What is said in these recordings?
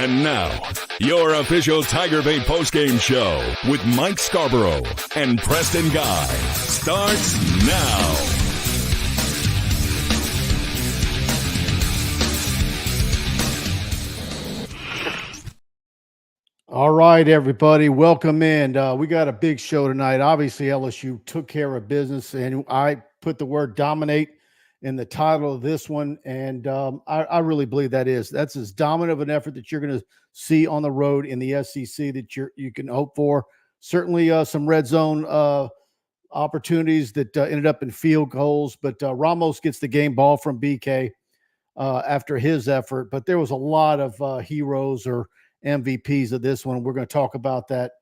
And now, your official TigerBait postgame show with Mike Scarborough and Preston Guy starts now. All right, everybody, welcome in. We got a big show tonight. Obviously, LSU took care of business, and I put the word dominate in the title of this one, and I really believe that's as dominant of an effort that you're going to see on the road in the SEC that you can hope for. Certainly some red zone opportunities that ended up in field goals, but Ramos gets the game ball from BK after his effort, but there was a lot of heroes or MVPs of this one. We're going to talk about that.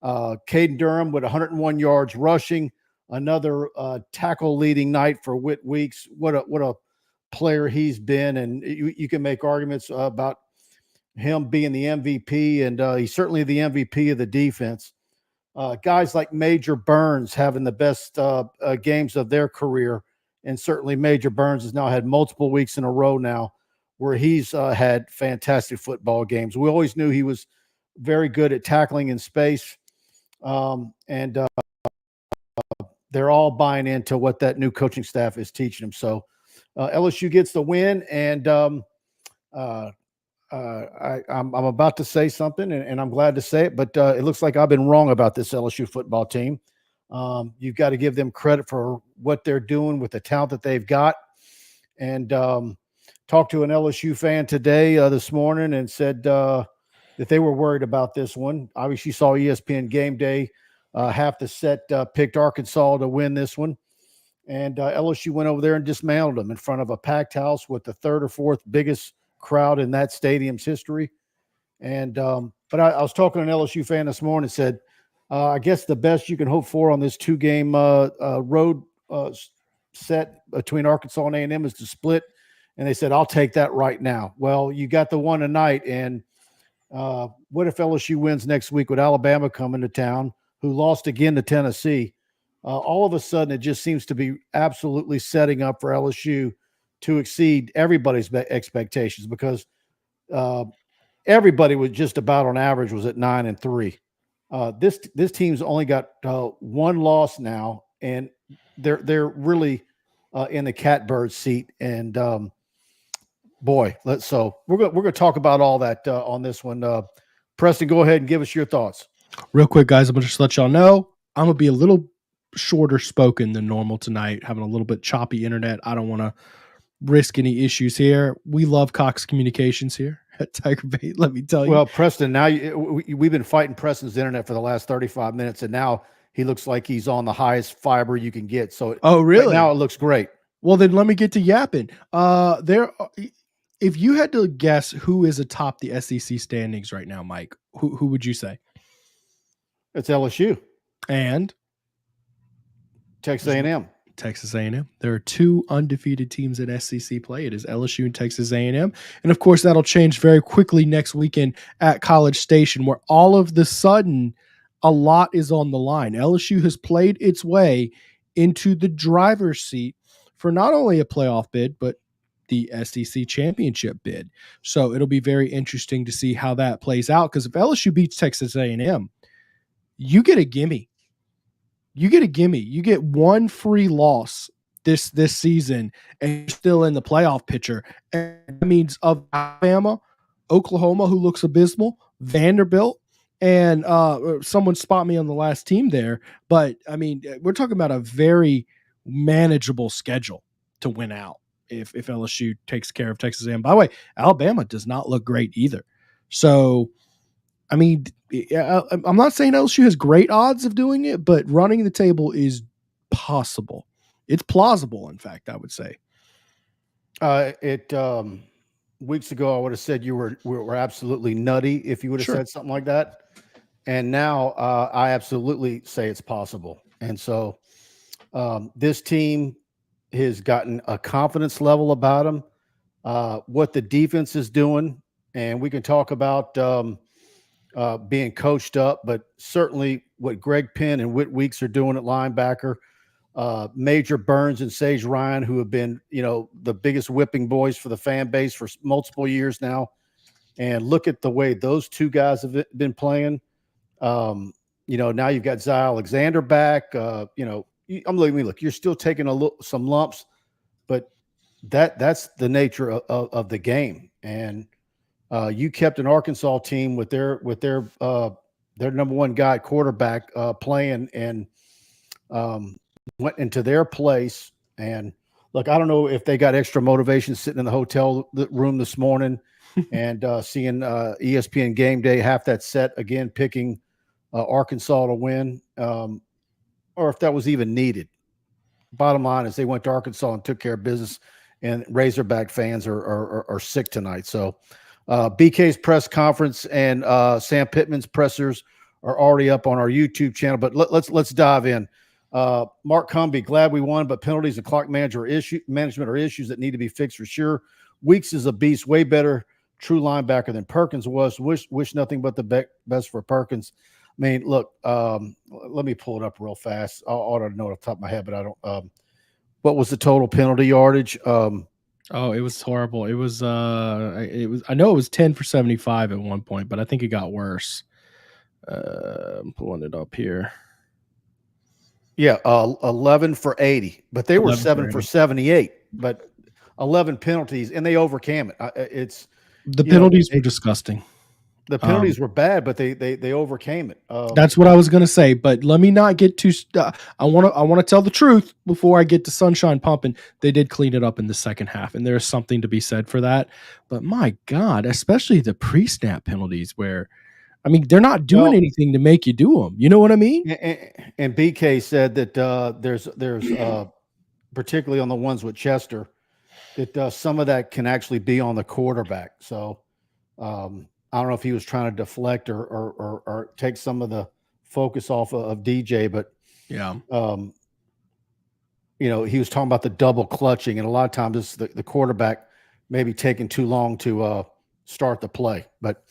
Caden Durham with 101 yards rushing, another tackle leading night for Whit Weeks. What a player he's been, and you can make arguments about him being the MVP, and he's certainly the MVP of the defense. Guys like Major Burns having the best games of their career, and certainly Major Burns has now had multiple weeks in a row now where he's had fantastic football games. We always knew he was very good at tackling in space, and they're all buying into what that new coaching staff is teaching them. So LSU gets the win, and I'm about to say something, and I'm glad to say it, but it looks like I've been wrong about this LSU football team. You've got to give them credit for what they're doing with the talent that they've got, and talked to an LSU fan today, this morning, and said that they were worried about this one. Obviously, saw ESPN Game Day. Half the set picked Arkansas to win this one. And LSU went over there and dismantled them in front of a packed house with the third or fourth biggest crowd in that stadium's history. And but I was talking to an LSU fan this morning and said, I guess the best you can hope for on this two-game road set between Arkansas and A&M is to split. And they said, I'll take that right now. Well, you got the one tonight. And what if LSU wins next week with Alabama coming to town, who lost again to Tennessee? All of a sudden, it just seems to be absolutely setting up for LSU to exceed everybody's expectations, because everybody was just about on average was at 9-3. This team's only got one loss now, and they're really in the catbird seat. And boy, so we're going to talk about all that on this one. Preston, go ahead and give us your thoughts. Real quick, guys, I'm going to just let y'all know I'm going to be a little shorter spoken than normal tonight, having a little bit choppy internet. I don't want to risk any issues here. We love Cox Communications here at TigerBait, let me tell you. Well, Preston, now we've been fighting Preston's internet for the last 35 minutes, and now he looks like he's on the highest fiber you can get. So, oh, really? Right now it looks great. Well, then let me get to yapping. If you had to guess who is atop the SEC standings right now, Mike, who would you say? It's LSU and Texas A&M. Texas A&M. There are two undefeated teams in SEC play. It is LSU and Texas A&M. And of course, that'll change very quickly next weekend at College Station, where all of the sudden a lot is on the line. LSU has played its way into the driver's seat for not only a playoff bid, but the SEC championship bid. So it'll be very interesting to see how that plays out, because if LSU beats Texas A&M, you get a gimme. You get one free loss this season, and you're still in the playoff picture. And that means of Alabama, Oklahoma, who looks abysmal, Vanderbilt, and someone spot me on the last team there. But, I mean, we're talking about a very manageable schedule to win out if LSU takes care of Texas A&M. By the way, Alabama does not look great either. So, I mean, I'm not saying LSU has great odds of doing it, but running the table is possible. It's plausible, in fact, I would say. Weeks ago, I would have said you were absolutely nutty if you would have said something like that. And now I absolutely say it's possible. And so this team has gotten a confidence level about them, what the defense is doing. And we can talk about being coached up, but certainly what Greg Penn and Whit Weeks are doing at linebacker, Major Burns and Sage Ryan, who have been, the biggest whipping boys for the fan base for multiple years now. And look at the way those two guys have been playing. Now you've got Zy Alexander back. I'm looking. Look, you're still taking some lumps, but that's the nature of the game. And you kept an Arkansas team with their number one guy quarterback playing and went into their place. And look, I don't know if they got extra motivation sitting in the hotel room this morning and seeing ESPN Game Day, half that set again, picking Arkansas to win, or if that was even needed. Bottom line is they went to Arkansas and took care of business, and Razorback fans are sick tonight. So BK's press conference and Sam Pittman's pressers are already up on our YouTube channel, but let's dive in. Mark Cumbie, glad we won, but penalties and clock management are issues that need to be fixed for sure. Weeks is a beast, way better true linebacker than Perkins was. Wish nothing but the best for Perkins. I mean, look, let me pull it up real fast. I ought to know off the top of my head, but I don't. What was the total penalty yardage? Oh, it was horrible. It was I know it was 10 for 75 at one point, but I think it got worse. I'm pulling it up here. Yeah, 11 for 80, but they were 7 for 78, but 11 penalties, and they overcame it. The penalties were disgusting. The penalties were bad, but they overcame it. That's what I was going to say, but let me not get too I want to tell the truth before I get to sunshine pumping. They did clean it up in the second half, and there's something to be said for that. But my God, especially the pre-snap penalties where, I mean, they're not doing anything to make you do them. You know what I mean? And BK said that there's particularly on the ones with Chester, that some of that can actually be on the quarterback. So I don't know if he was trying to deflect or take some of the focus off of DJ, but yeah, he was talking about the double clutching, and a lot of times it's the quarterback maybe taking too long to start the play. But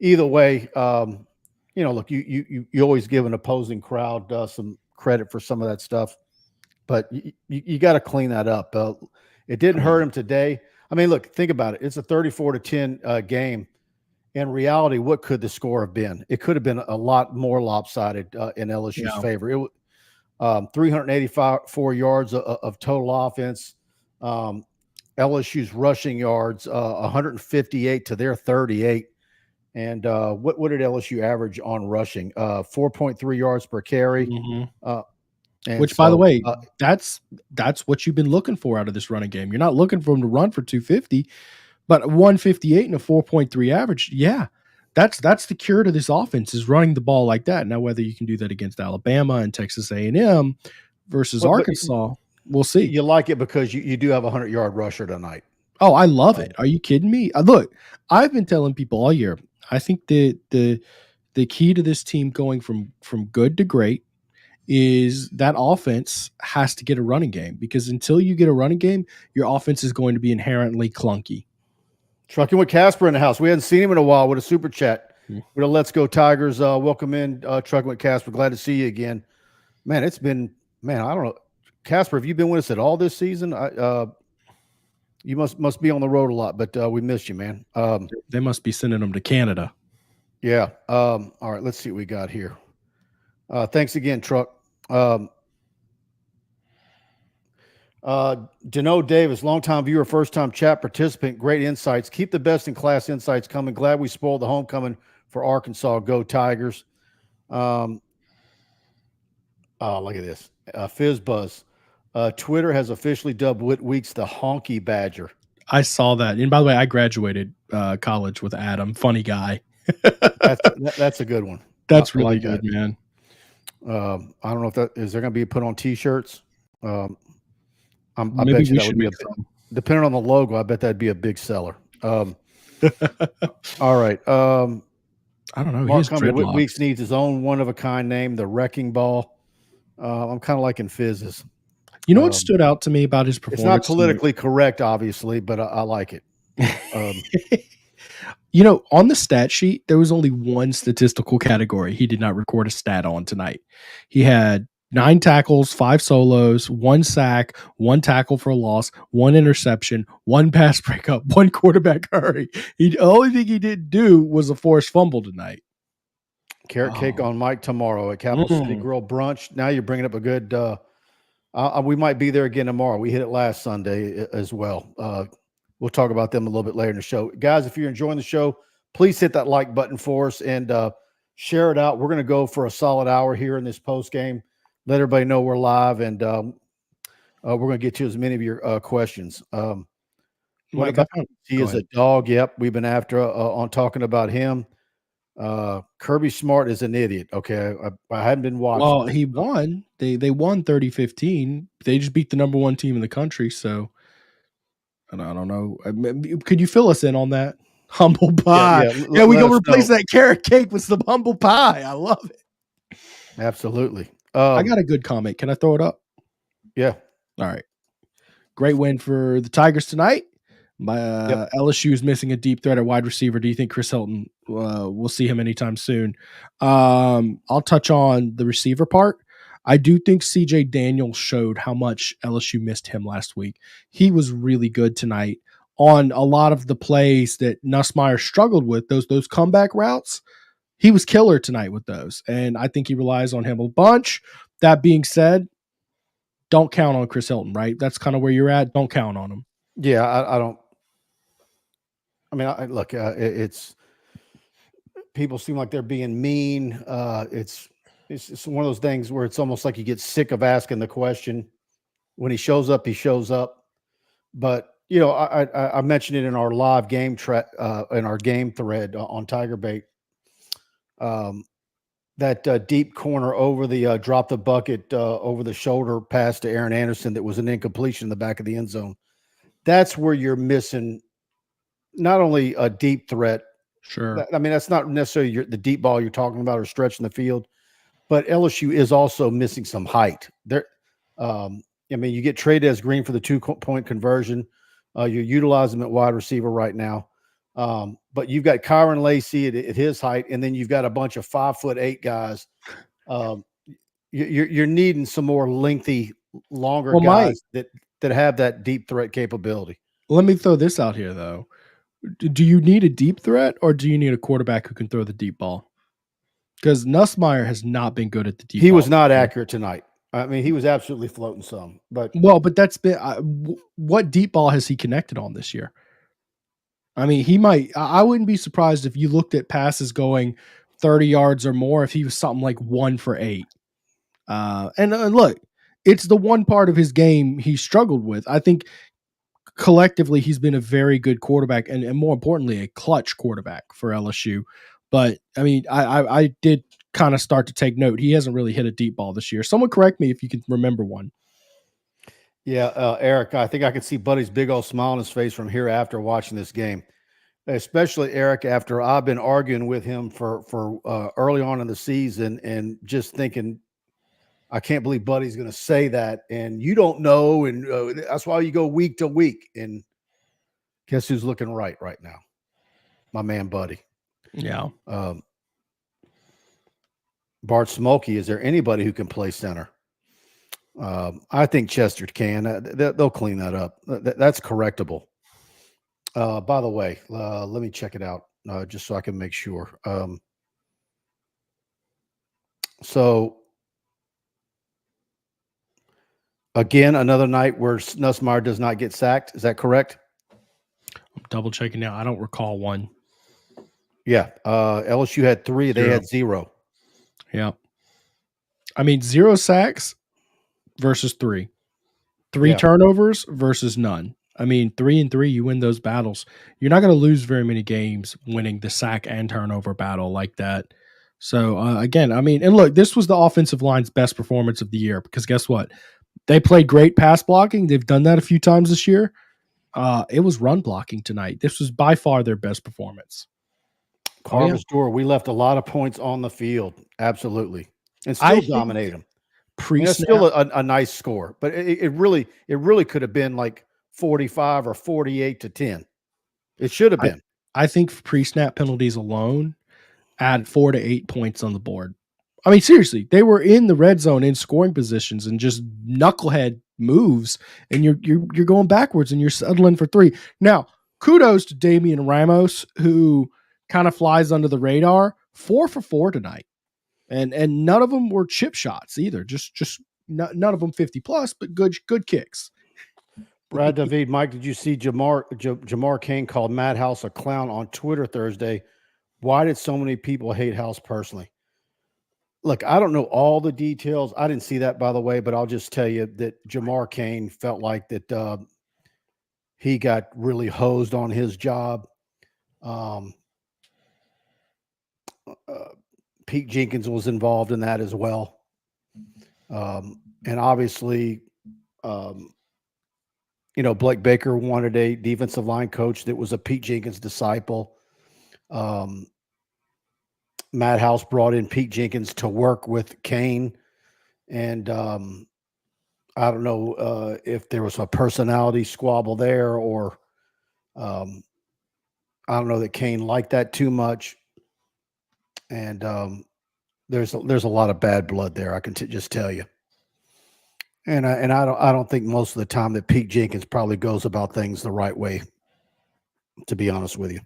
either way, look, you always give an opposing crowd some credit for some of that stuff, but you got to clean that up. It didn't hurt him today. I mean, look, think about it. It's a 34-10 game. In reality, what could the score have been? It could have been a lot more lopsided in LSU's favor. It was 384 yards of total offense. LSU's rushing yards, 158 to their 38. And what did LSU average on rushing? 4.3 yards per carry. Mm-hmm. Which, by the way, that's what you've been looking for out of this running game. You're not looking for them to run for 250. But 158 and a 4.3 average, that's the cure to this offense is running the ball like that. Now, whether you can do that against Alabama and Texas A&M versus Arkansas, we'll see. You like it because you do have a 100-yard rusher tonight. Oh, I love it. Are you kidding me? Look, I've been telling people all year, I think the key to this team going from good to great is that offense has to get a running game, because until you get a running game, your offense is going to be inherently clunky. Trucking with Casper in the house. We hadn't seen him in a while with a super chat. With a Let's Go Tigers. Welcome in, Trucking with Casper. Glad to see you again. Man, I don't know. Casper, have you been with us at all this season? You must be on the road a lot, but we missed you, man. They must be sending them to Canada. Yeah. All right, let's see what we got here. Thanks again, Truck. Dano Davis, longtime viewer, first-time chat participant, great insights. Keep the best-in-class insights coming. Glad we spoiled the homecoming for Arkansas. Go Tigers. Look at this. Fizzbuzz. Twitter has officially dubbed Whit Weeks the Honky Badger. I saw that. And by the way, I graduated college with Adam. Funny guy. That's a good one. That's really good, man. I don't know if is there going to be put on T-shirts. I Maybe bet you we that should would be depending on the logo. I bet that'd be a big seller. All right. I don't know. Mark Whit Weeks needs his own one-of-a-kind name, the Wrecking Ball. I'm kind of liking Fizz's. You know what stood out to me about his performance? It's not politically correct, obviously, but I like it. On the stat sheet, there was only one statistical category he did not record a stat on tonight. He had 9 tackles, 5 solos, 1 sack, 1 tackle for a loss, 1 interception, 1 pass breakup, 1 quarterback hurry. The only thing he didn't do was a forced fumble tonight. Carrot cake on Mike tomorrow at Capital City Grill brunch. Now you're bringing up a good. We might be there again tomorrow. We hit it last Sunday as well. We'll talk about them a little bit later in the show, guys. If you're enjoying the show, please hit that like button for us and share it out. We're going to go for a solid hour here in this post game. Let everybody know we're live, and we're going to get to as many of your questions. What about he is a dog? Yep, we've been after on talking about him. Kirby Smart is an idiot. Okay, I hadn't been watching. Well, he won. They won 30-15. They just beat the number 1 team in the country. So, and I don't know. Could you fill us in on that? Humble pie. Yeah, we go replace that carrot cake with some humble pie. I love it. Absolutely. I got a good comment. Can I throw it up? Yeah. All right. Great win for the Tigers tonight. LSU is missing a deep threat at wide receiver. Do you think Chris Hilton will see him anytime soon? I'll touch on the receiver part. I do think CJ Daniels showed how much LSU missed him last week. He was really good tonight on a lot of the plays that Nussmeier struggled with, those comeback routes. He was killer tonight with those, and I think he relies on him a bunch. That being said, don't count on Chris Hilton, right? That's kind of where you're at. Don't count on him. Yeah, I don't. I mean, look, it's people seem like they're being mean. It's one of those things where it's almost like you get sick of asking the question. When he shows up, he shows up. But you know, I mentioned it in our live game in our game thread on TigerBait. That deep corner over the drop the bucket over the shoulder pass to Aaron Anderson that was an incompletion in the back of the end zone. That's where you're missing not only a deep threat. Sure. I mean, that's not necessarily the deep ball you're talking about or stretching the field, but LSU is also missing some height. I mean, you get traded as Green for the 2-point conversion. You utilize him at wide receiver right now. But you've got Kyron Lacey at his height, and then you've got a bunch of 5'8" guys. You're needing some more lengthy, longer guys that have that deep threat capability. Let me throw this out here, though. Do you need a deep threat, or do you need a quarterback who can throw the deep ball? Because Nussmeier has not been good at the deep ball. He was not accurate tonight. I mean, he was absolutely floating some. But that's been what deep ball has he connected on this year? I mean, he might. I wouldn't be surprised if you looked at passes going 30 yards or more if he was something like 1 for 8. And look, it's the one part of his game he struggled with. I think collectively he's been a very good quarterback and more importantly, a clutch quarterback for LSU. But I mean, I did kind of start to take note. He hasn't really hit a deep ball this year. Someone correct me if you can remember one. Yeah, Eric, I think I can see Buddy's big old smile on his face from here after watching this game, especially Eric, after I've been arguing with him for early on in the season and just thinking, I can't believe Buddy's going to say that. And you don't know. And that's why you go week to week. And guess who's looking right now? My man, Buddy. Yeah. Bart Smokey, is there anybody who can play center? I think Chester can. They'll clean that up. That's correctable. By the way, let me check it out just so I can make sure. So, again, another night where Nussmeier does not get sacked. Is that correct? I'm double checking now. I don't recall one. Yeah. LSU had 3. 0. They had 0. Yeah. I mean, 0 sacks versus 3. 3 turnovers versus none. I mean, 3-3, you win those battles. You're not going to lose very many games winning the sack and turnover battle like that. So, again, I mean, and look, this was the offensive line's best performance of the year because guess what? They played great pass blocking. They've done that a few times this year. It was run blocking tonight. This was by far their best performance. Carver's door, we left a lot of points on the field. Absolutely. And still dominate them. It's still a nice score, but it really could have been like 45 or 48-10. It should have been. I think pre-snap penalties alone add 4 to 8 points on the board. I mean, seriously, they were in the red zone in scoring positions and just knucklehead moves, and you're going backwards and you're settling for 3. Now, kudos to Damian Ramos, who kind of flies under the radar. 4 for 4 tonight, and none of them were chip shots either. Just none of them 50 plus, but good kicks. Brad David, Mike, did you see Jamar Kane called Matt House a clown on Twitter Thursday? Why did so many people hate House personally? Look, I don't know all the details. I didn't see that, by the way, but I'll just tell you that Jamar Kane felt like that he got really hosed on his job. Pete Jenkins was involved in that as well. And obviously, Blake Baker wanted a defensive line coach that was a Pete Jenkins disciple. Matt House brought in Pete Jenkins to work with Kane. And I don't know if there was a personality squabble there, or I don't know that Kane liked that too much. And there's a lot of bad blood there. I can just tell you. And I don't think most of the time that Pete Jenkins probably goes about things the right way, to be honest with you.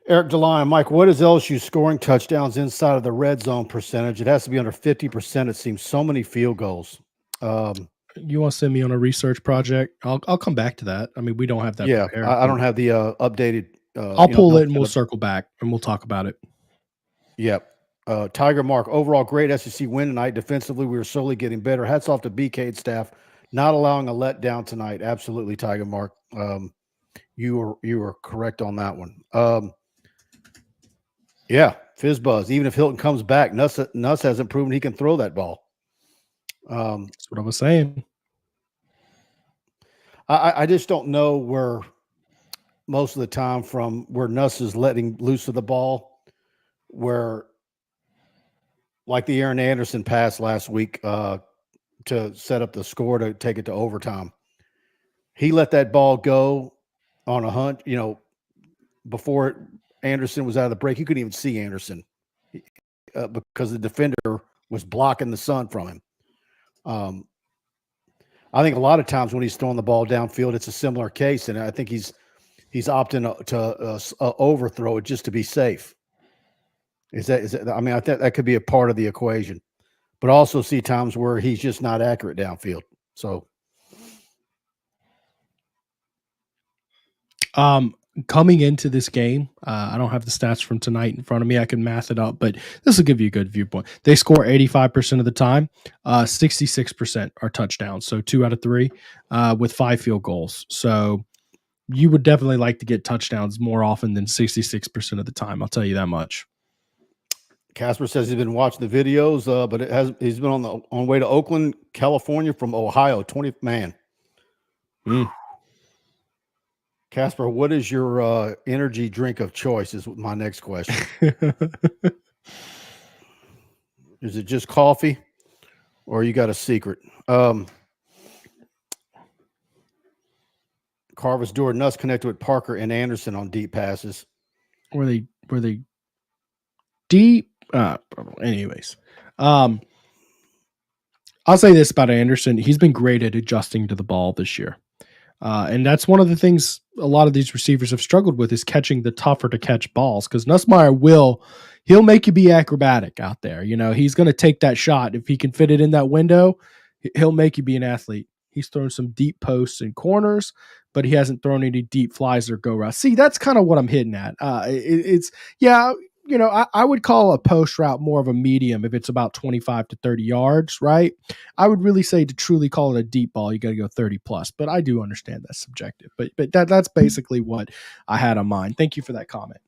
Eric DeLine, Mike, what is LSU scoring touchdowns inside of the red zone percentage? It has to be under 50%. It seems so many field goals. You want to send me on a research project? I'll come back to that. I mean, we don't have that. Yeah, I don't have the updated. I'll pull it and we'll circle back and we'll talk about it. Yep. Tiger Mark, overall great SEC win tonight. Defensively, we were slowly getting better. Hats off to BK and staff, not allowing a letdown tonight. Absolutely, Tiger Mark. You were correct on that one. Yeah, Fizzbuzz. Even if Hilton comes back, Nuss hasn't proven he can throw that ball. That's what I was saying. I just don't know where most of the time from where Nuss is letting loose of the ball, where like the Aaron Anderson pass last week to set up the score to take it to overtime. He let that ball go on a hunt, before Anderson was out of the break. You couldn't even see Anderson because the defender was blocking the sun from him. I think a lot of times when he's throwing the ball downfield, it's a similar case, and I think he's opting to overthrow it just to be safe. Is that? I mean, I think that could be a part of the equation, but also see times where he's just not accurate downfield. So, coming into this game, I don't have the stats from tonight in front of me. I can math it up, but this will give you a good viewpoint. They score 85% of the time. 66% are touchdowns. So 2 out of 3 with 5 field goals. So you would definitely like to get touchdowns more often than 66% of the time. I'll tell you that much. Casper says he's been watching the videos, but he's been on way to Oakland, California from Ohio. 20th man. Casper, what is your energy drink of choice? Is my next question. Is it just coffee, or you got a secret? Carver's door Nuss connected with Parker and Anderson on deep passes. Were they deep? Anyways, I'll say this about Anderson. He's been great at adjusting to the ball this year. And that's one of the things a lot of these receivers have struggled with is catching the tougher to catch balls, because Nussmeier he'll make you be acrobatic out there. He's going to take that shot. If he can fit it in that window, he'll make you be an athlete. He's thrown some deep posts and corners, but he hasn't thrown any deep flies or go routes. See, that's kind of what I'm hitting at. I would call a post route more of a medium if it's about 25 to 30 yards, right? I would really say to truly call it a deep ball, you got to go 30 plus, but I do understand that's subjective. But that's basically what I had on mind. Thank you for that comment.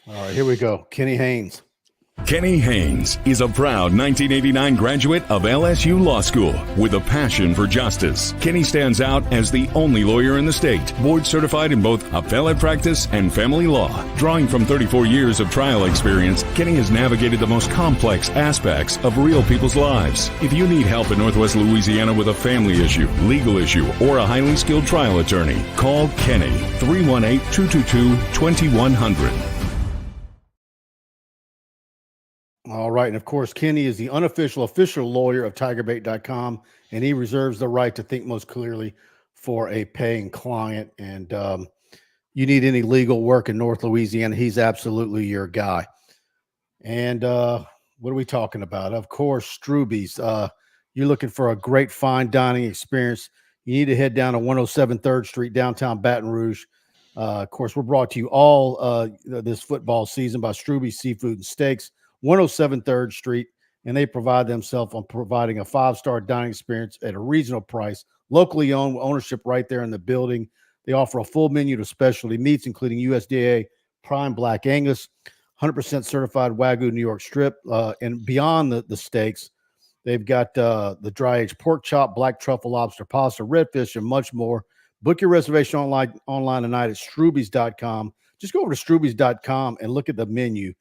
All right, here we go. Kenny Haines. Kenny Haines is a proud 1989 graduate of LSU Law School with a passion for justice. Kenny stands out as the only lawyer in the state, board certified in both appellate practice and family law. Drawing from 34 years of trial experience, Kenny has navigated the most complex aspects of real people's lives. If you need help in Northwest Louisiana with a family issue, legal issue, or a highly skilled trial attorney, call Kenny 318-222-2100. All right. And of course, Kenny is the unofficial official lawyer of TigerBait.com, and he reserves the right to think most clearly for a paying client. And you need any legal work in North Louisiana, he's absolutely your guy. And what are we talking about? Of course, Stroubes. You're looking for a great fine dining experience. You need to head down to 107 3rd Street, downtown Baton Rouge. Of course, we're brought to you all this football season by Stroubes Seafood and Steaks. 107 3rd Street, and they provide themselves on providing a 5-star dining experience at a reasonable price, locally owned, ownership right there in the building. They offer a full menu of specialty meats, including USDA prime black Angus, 100% certified Wagyu New York strip, and beyond the steaks, they've got the dry aged pork chop, black truffle, lobster pasta, redfish, and much more. Book your reservation online tonight at Stroubes.com. Just go over to Stroubes.com and look at the menu.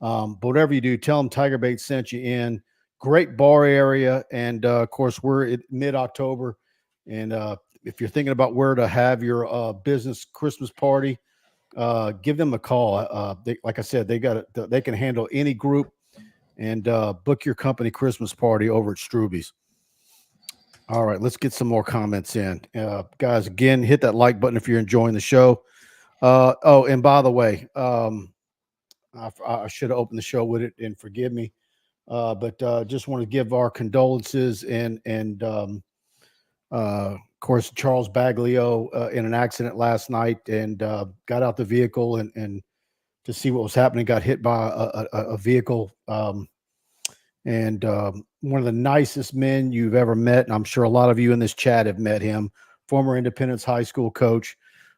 But whatever you do, tell them TigerBait sent you in. Great bar area. And, of course, we're at mid-October. And if you're thinking about where to have your business Christmas party, give them a call. Like I said, they can handle any group, and book your company Christmas party over at Stroubes. All right, let's get some more comments in. Guys, again, hit that like button if you're enjoying the show. Oh, and by the way, I should have opened the show with it, and forgive me. But just want to give our condolences and of course, Charles Baglio in an accident last night, and got out the vehicle and to see what was happening, got hit by a vehicle. And one of the nicest men you've ever met, and I'm sure a lot of you in this chat have met him, former Independence High School coach,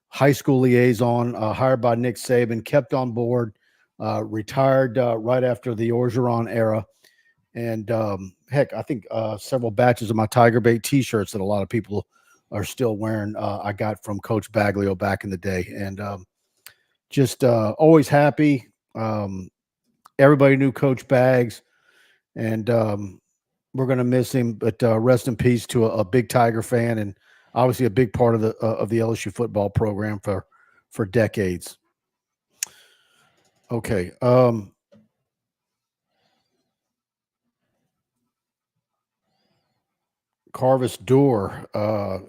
high school liaison, hired by Nick Saban, kept on board. Retired right after the Orgeron era. And heck, I think several batches of my TigerBait t-shirts that a lot of people are still wearing, I got from Coach Baglio back in the day. And just always happy. Everybody knew Coach Bags, and we're going to miss him, but rest in peace to a big Tiger fan, and obviously a big part of the LSU football program for decades. Okay. Carvis Door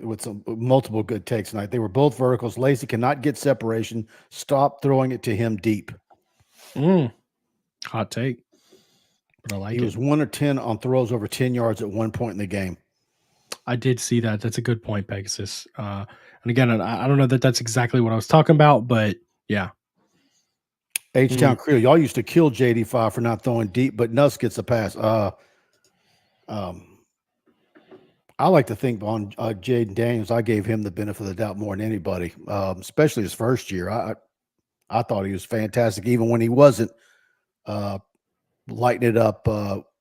with some multiple good takes tonight. They were both verticals. Lacey cannot get separation. Stop throwing it to him deep. Hot take. But I like it. He was 1 or 10 on throws over 10 yards at one point in the game. I did see that. That's a good point, Pegasus. And again, I don't know that that's exactly what I was talking about, but yeah. H-Town Creole, y'all used to kill JD5 for not throwing deep, but Nuss gets a pass. I like to think on Jaden Daniels, I gave him the benefit of the doubt more than anybody, especially his first year. I thought he was fantastic, even when he wasn't lighting it up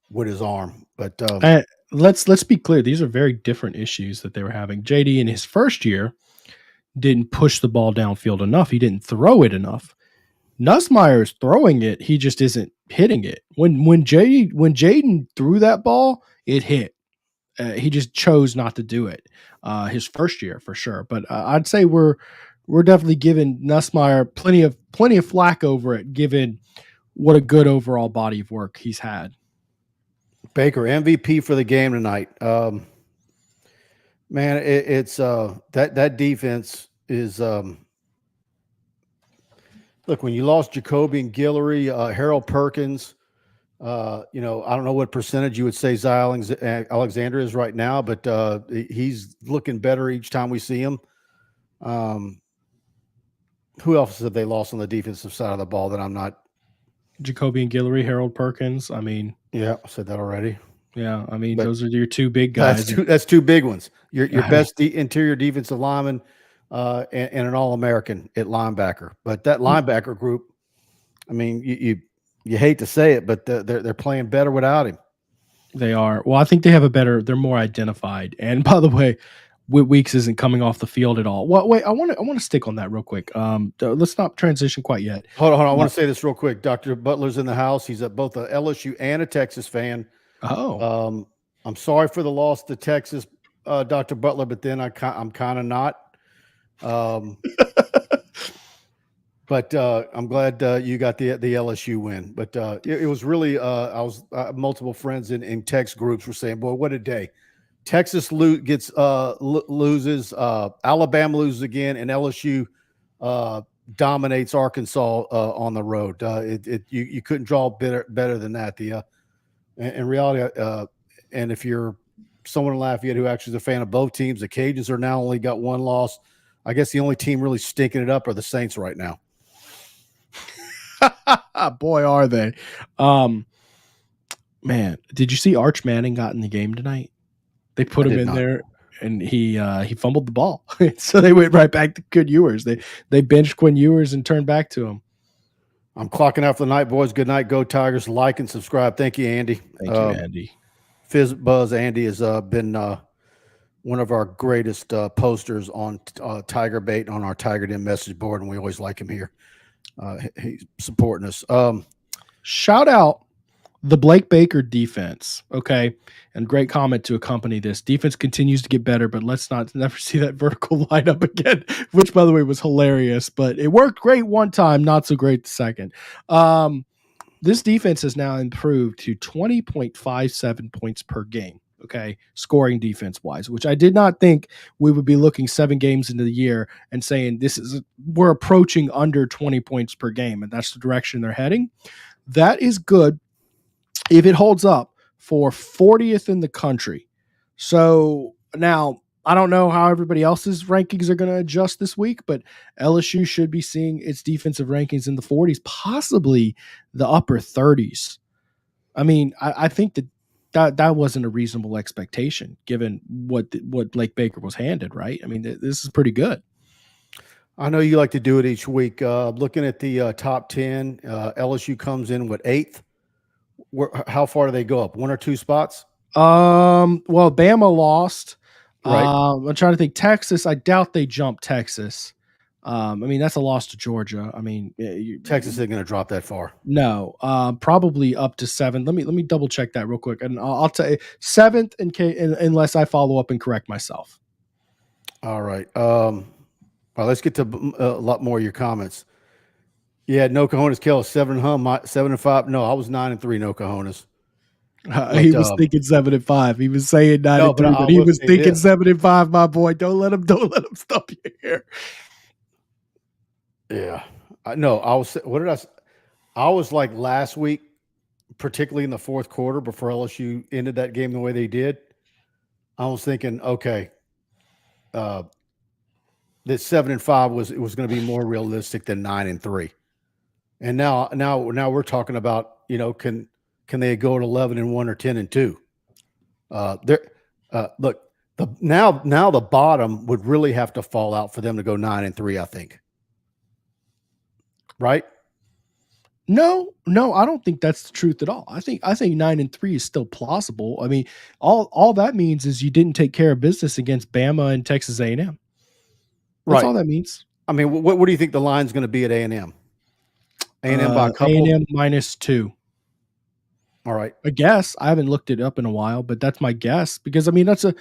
with his arm. But let's be clear; these are very different issues that they were having. JD in his first year didn't push the ball downfield enough. He didn't throw it enough. Nussmeier's throwing it, he just isn't hitting it. When Jaden threw that ball, it hit. He just chose not to do it. His first year for sure, but I'd say we're definitely giving Nussmeier plenty of flack over it, given what a good overall body of work he's had. Baker MVP for the game tonight. Man, it's that defense is. Look, when you lost Jacoby and Guillory, Harold Perkins, I don't know what percentage you would say Zy Alexander is right now, but he's looking better each time we see him. Who else have they lost on the defensive side of the ball that I'm not? Jacoby and Guillory, Harold Perkins. I mean, yeah, I said that already. Yeah, I mean, those are your two big guys. That's two big ones. Your best interior defensive lineman and an All-American at linebacker. But that linebacker group, I mean, You hate to say it, but they're playing better without him. They are. Well, I think they have they're more identified. And by the way, Whit Weeks isn't coming off the field at all. Well, wait, I want to stick on that real quick. Let's not transition quite yet. Hold on. I want to say this real quick. Dr. Butler's in the house. He's both a LSU and a Texas fan. Oh. I'm sorry for the loss to Texas, Dr. Butler, but then I'm kind of not. But I'm glad you got the LSU win. But it was really multiple friends in text groups were saying, "Boy, what a day!" Texas loses, Alabama loses again, and LSU dominates Arkansas on the road. You couldn't draw better than that. In reality, and if you're someone in Lafayette who actually is a fan of both teams, the Cajuns are now only got one loss. I guess the only team really stinking it up are the Saints right now. Boy, are they. Man, did you see Arch Manning got in the game tonight? They put him in there, and he fumbled the ball. So they went right back to Quinn Ewers. They benched Quinn Ewers and turned back to him. I'm clocking out for the night, boys. Good night. Go Tigers. Like and subscribe. Thank you, Andy. Thank you, Andy. Fizz Buzz Andy has been one of our greatest posters on TigerBait on our Tiger Den message board, and we always like him here. He's supporting us. Shout out the Blake Baker defense, okay? And great comment to accompany this. Defense continues to get better, but let's never see that vertical lineup again, which, by the way, was hilarious. But it worked great one time, not so great the second. This defense has now improved to 20.57 points per game, okay, scoring defense-wise, which I did not think we would be looking 7 games into the year and saying we're approaching under 20 points per game, and that's the direction they're heading. That is good if it holds up for 40th in the country. So now I don't know how everybody else's rankings are going to adjust this week, but LSU should be seeing its defensive rankings in the 40s, possibly the upper 30s. I mean, I think that wasn't a reasonable expectation given what Blake Baker was handed, right? I mean, this is pretty good. I know you like to do it each week. Looking at the top 10, LSU comes in with 8th. How far do they go up? 1 or 2 spots? Well, Bama lost. Right. I'm trying to think. Texas, I doubt they jump Texas. I mean, that's a loss to Georgia. I mean, Texas isn't going to drop that far. No, probably up to 7. Let me double check that real quick, and I'll tell you 7th unless I follow up and correct myself. All right. Let's get to a lot more of your comments. Yeah, no cojones kill 7-5. No, I was 9-3. No cojones. He was thinking 7-5. He was saying 9-3, but he was thinking 7-5. My boy, don't let him stop you here. Yeah, I was. What did I? I was like last week, particularly in the fourth quarter before LSU ended that game the way they did. I was thinking, okay, that 7-5 was going to be more realistic than 9-3. And now we're talking about, can they go at 11-1 or 10-2? Look, now the bottom would really have to fall out for them to go 9-3, I think. Right? No, I don't think that's the truth at all. I think 9-3 is still plausible. I mean, all that means is you didn't take care of business against Bama and Texas A&M. That's right. All that means. I mean, what do you think the line's going to be at A&M? A&M by a couple? A&M -2. All right. I guess I haven't looked it up in a while, but that's my guess because I mean that's a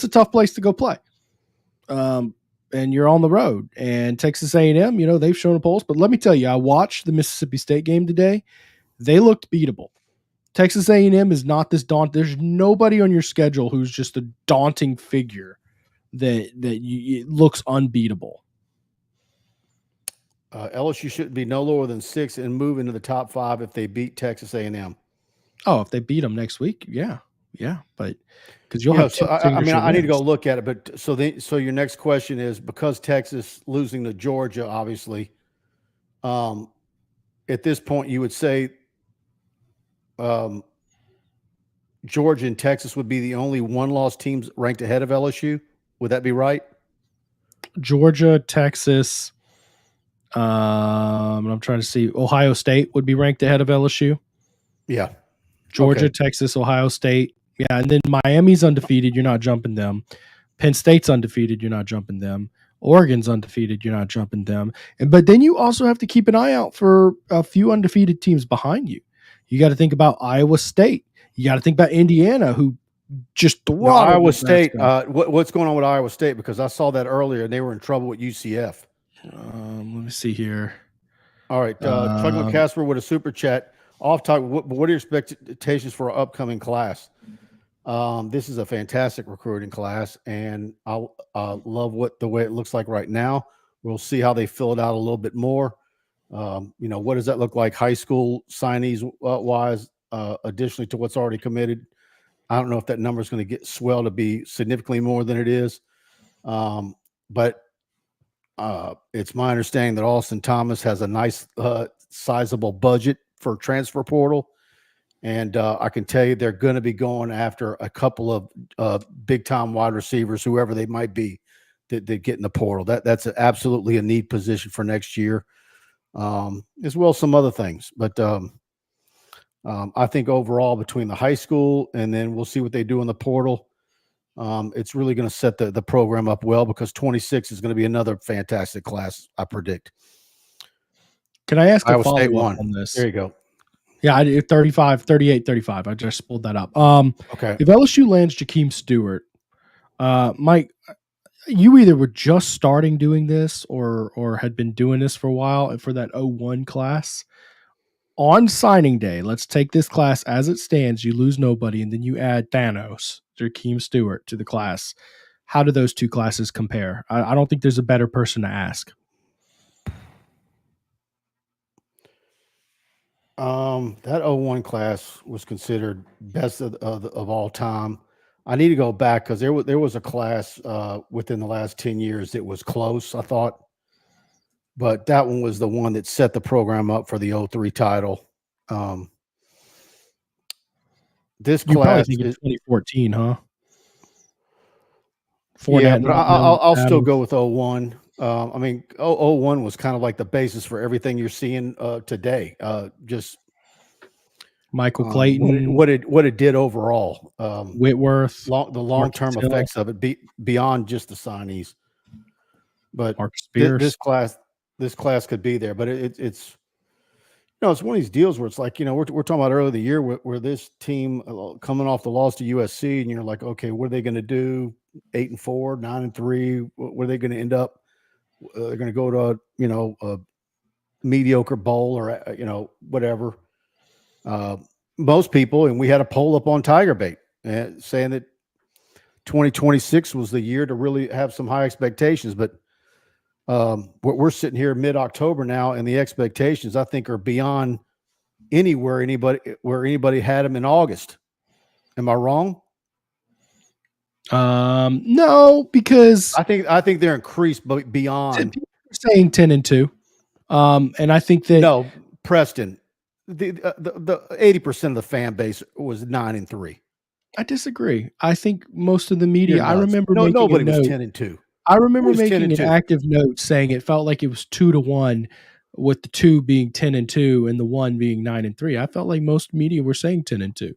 tough place to go play. And you're on the road, and Texas A&M, they've shown a pulse. But let me tell you, I watched the Mississippi State game today. They looked beatable. Texas A&M is not this daunting. There's nobody on your schedule who's just a daunting figure that it looks unbeatable. LSU should be no lower than 6 and move into the top 5 if they beat Texas A&M. Oh, if they beat them next week, yeah, but because you'll have. I need to go look at it. But so your next question is because Texas losing to Georgia, obviously. At this point, you would say Georgia and Texas would be the only one-loss teams ranked ahead of LSU. Would that be right? Georgia, Texas. And I'm trying to see. Ohio State would be ranked ahead of LSU. Yeah. Georgia, Okay. Texas, Ohio State. Yeah, and then Miami's undefeated. You're not jumping them. Penn State's undefeated. You're not jumping them. Oregon's undefeated. You're not jumping them. But then you also have to keep an eye out for a few undefeated teams behind you. You got to think about Iowa State. You got to think about Indiana, who just Now, throttled Iowa State. Nebraska. What's going on with Iowa State? Because I saw that earlier, and they were in trouble with UCF. Let me see here. All right, Chuck Casper with a super chat. Off topic. What are your expectations for our upcoming class? This is a fantastic recruiting class, and I love the way it looks like right now. We'll see how they fill it out a little bit more. What does that look like high school signees wise, additionally to what's already committed? I don't know if that number is going to get swelled to be significantly more than it is. But it's my understanding that Austin Thomas has a nice sizable budget for transfer portal. And I can tell you they're going to be going after a couple of big-time wide receivers, whoever they might be, that get in the portal. That's absolutely a need position for next year, as well as some other things. But I think overall between the high school and then we'll see what they do in the portal, it's really going to set the program up well, because 26 is going to be another fantastic class, I predict. Can I ask Iowa a follow-up State won. on this? There you go. Yeah, I did 38, 35. I just pulled that up. Okay. If LSU lands Jakeem Stewart, Mike, you either were just starting doing this or had been doing this for a while for that 01 class. On signing day, let's take this class as it stands. You lose nobody, and then you add Thanos, Jakeem Stewart, to the class. How do those two classes compare? I don't think there's a better person to ask. That 01 class was considered best of all time. I need to go back because there was a class within the last 10 years that was close, I thought. But that one was the one that set the program up for the 03 title. This You probably class think in is 2014, huh? yeah, but I'll still go with 01. I mean, 01 was kind of like the basis for everything you're seeing today. Just Michael Clayton, what it did overall. Whitworth, the long-term effects of it beyond just the signees. But Marcus Spears. This class could be there, but it's it's one of these deals where it's like, we're talking about earlier the year where this team coming off the loss to USC, and you're like, okay, what are they going to do? 8-4, 9-3. Where are they going to end up? They're going to go to a mediocre bowl or whatever. Most people, and we had a poll up on TigerBait saying that 2026 was the year to really have some high expectations, but we're sitting here mid-October now, and the expectations, I think, are beyond where anybody had them in August. Am I wrong? No, because I think they're increased, but beyond. People are saying 10-2, and I think that no, Preston, the 80% of the fan base was 9-3. I disagree. I think most of the media. I remember nobody was 10-2. I remember making an active note saying it felt like it was 2-1, with the 2 being 10-2 and the 1 being 9-3. I felt like most media were saying 10-2.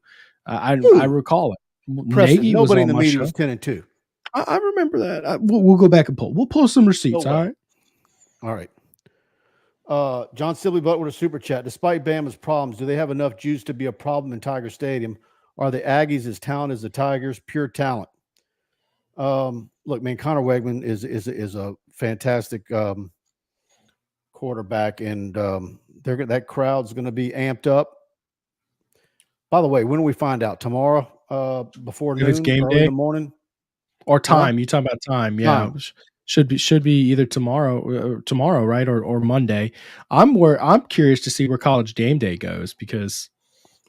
I recall it. Preston, nobody in the media was 10-2. I remember that. We'll go back and pull. We'll pull some receipts. All right. John Sibley Butt with a super chat. Despite Bama's problems, do they have enough juice to be a problem in Tiger Stadium? Are the Aggies as talented as the Tigers? Pure talent. Look, man, Connor Wegman is a fantastic quarterback, and that crowd's going to be amped up. By the way, when do we find out? Tomorrow, before noon, it's game early day in the morning, or time? You talking about time? Yeah, time. Should be either tomorrow, right, or Monday. I'm curious to see where College Game Day goes, because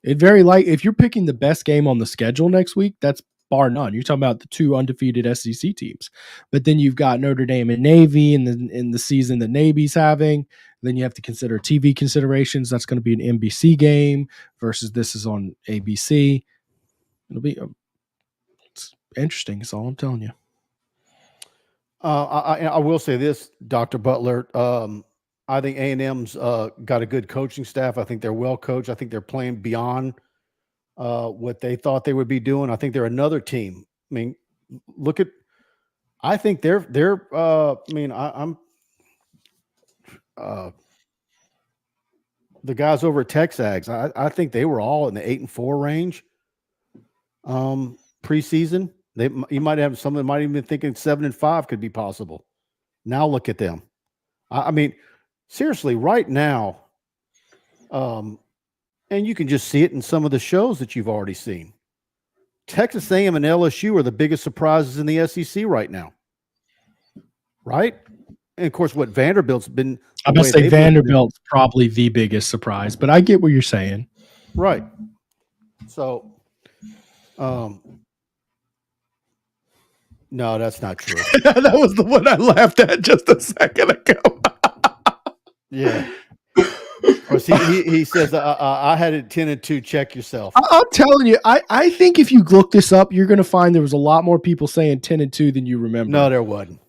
if you're picking the best game on the schedule next week, that's bar none. You're talking about the 2 undefeated SEC teams, but then you've got Notre Dame and Navy in the season that Navy's having. Then you have to consider TV considerations. That's going to be an NBC game versus this is on ABC. It'll be it's interesting. That's all I'm telling you. I will say this, Dr. Butler. I think A&M's got a good coaching staff. I think they're well coached. I think they're playing beyond what they thought they would be doing. I think they're another team. I mean, look at. I think they're. I mean, I'm. The guys over at Texags, I think they were all in the 8-4 range. Preseason, you might have some that might even be thinking 7-5 could be possible. Now look at them. I mean, seriously, right now, and you can just see it in some of the shows that you've already seen. Texas A&M and LSU are the biggest surprises in the SEC right now, right? And of course, what Vanderbilt's been. I must say Vanderbilt's probably the biggest surprise, but I get what you're saying. Right. So, no, that's not true. That was the one I laughed at just a second ago. Yeah. Of course, he says, I had it 10-2. Check yourself. I'm telling you, I think if you look this up, you're going to find there was a lot more people saying 10-2 than you remember. No, there wasn't.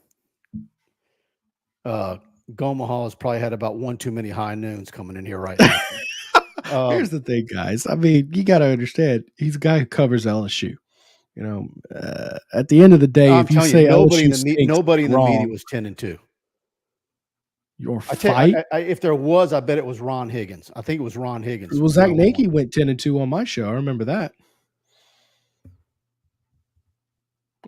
Gomaha has probably had about one too many high noons coming in here right now. Here's the thing, guys. I mean, you got to understand, he's a guy who covers LSU. You know, at the end of the day, if you say nobody LSU in the media was 10-2. Your fight. If there was, I bet it was Ron Higgins. I think it was Ron Higgins. Well, Zach Nagy went 10-2 on my show. I remember that.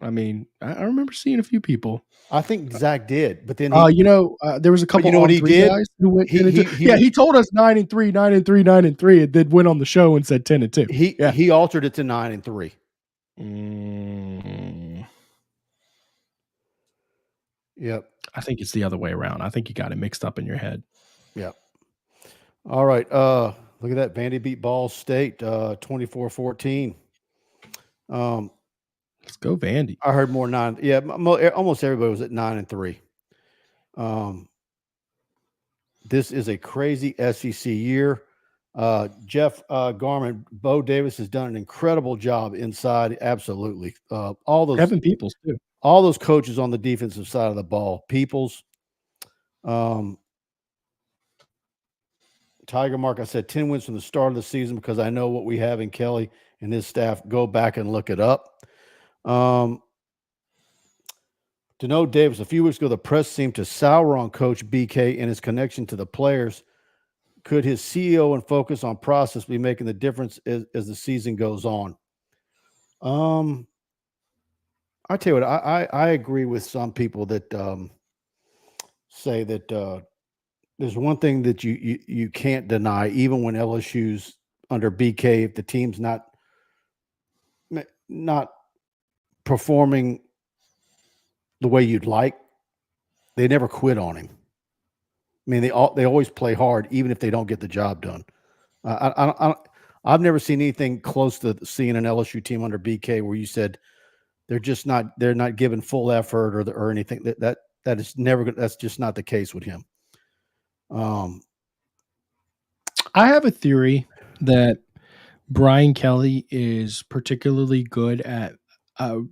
I mean, I remember seeing a few people. I think Zach did, but then there was a couple. You know what he did? Guys who went 10-2. He told us 9-3, 9-3, 9-3, and then went on the show and said 10-2. He altered it to 9-3. Yep. I think it's the other way around. I think you got it mixed up in your head. Yep. All right. Look at that. Vandy beat Ball State 24-14. Let's go Vandy. I heard more 9. Yeah, almost everybody was at 9-3. This is a crazy SEC year. Jeff Garman, Bo Davis has done an incredible job inside. Absolutely. All those Evan Peoples too. All those coaches on the defensive side of the ball. Peoples. Tiger Mark, I said 10 wins from the start of the season because I know what we have in Kelly and his staff. Go back and look it up. Deno Davis, a few weeks ago, the press seemed to sour on Coach BK and his connection to the players. Could his CEO and focus on process be making the difference as the season goes on? I tell you what, I agree with some people that say that there's one thing that you can't deny, even when LSU's under BK, if the team's not performing the way you'd like, they never quit on him. I mean, they always play hard, even if they don't get the job done. I've never seen anything close to seeing an LSU team under BK where you said they're not giving full effort or anything. That is never good. That's just not the case with him. I have a theory that Brian Kelly is particularly good at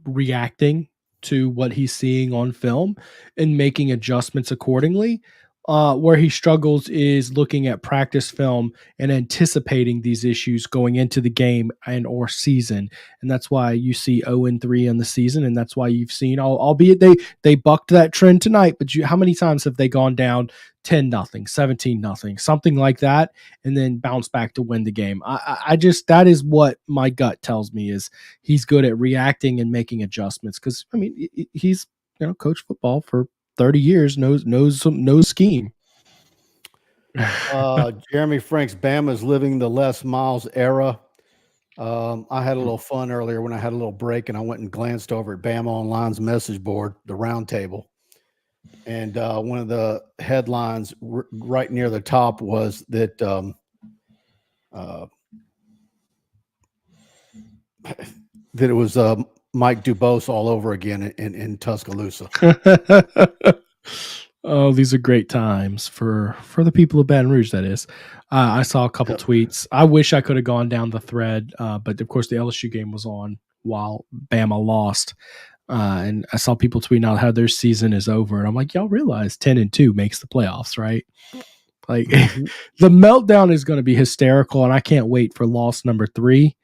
reacting to what he's seeing on film and making adjustments accordingly. Where he struggles is looking at practice film and anticipating these issues going into the game and or season. And that's why you see 0-3 in the season. And that's why you've seen, albeit they bucked that trend tonight, but how many times have they gone down 10-0, 17-0, something like that, and then bounce back to win the game? I just, that is what my gut tells me, is he's good at reacting and making adjustments. Cause I mean, he's, coached football for 30 years, knows scheme. Jeremy Franks, Bama's living the Les Miles era. I had a little fun earlier when I had a little break and I went and glanced over at Bama Online's message board, the round table. And one of the headlines right near the top was that that it was Mike Dubose all over again in Tuscaloosa. Oh, these are great times for the people of Baton Rouge, that is. I saw a couple tweets. I wish I could have gone down the thread, but of course the LSU game was on while Bama lost. And I saw people tweeting out how their season is over. And I'm like, y'all realize 10-2 makes the playoffs, right? Like the meltdown is going to be hysterical. And I can't wait for loss number 3,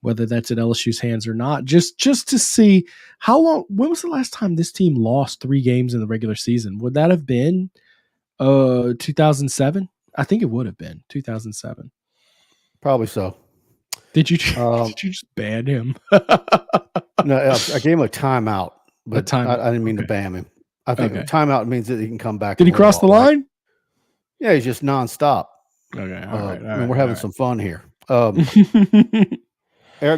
whether that's at LSU's hands or not, just to see how long. When was the last time this team lost 3 games in the regular season? Would that have been 2007? I think it would have been 2007. Probably so. Did you just ban him? No, I gave him a timeout, but I didn't mean to ban him. I think a timeout means that he can come back. Did he cross the line? Yeah, he's just nonstop. Okay, all right. I mean, we're having some fun here. Eric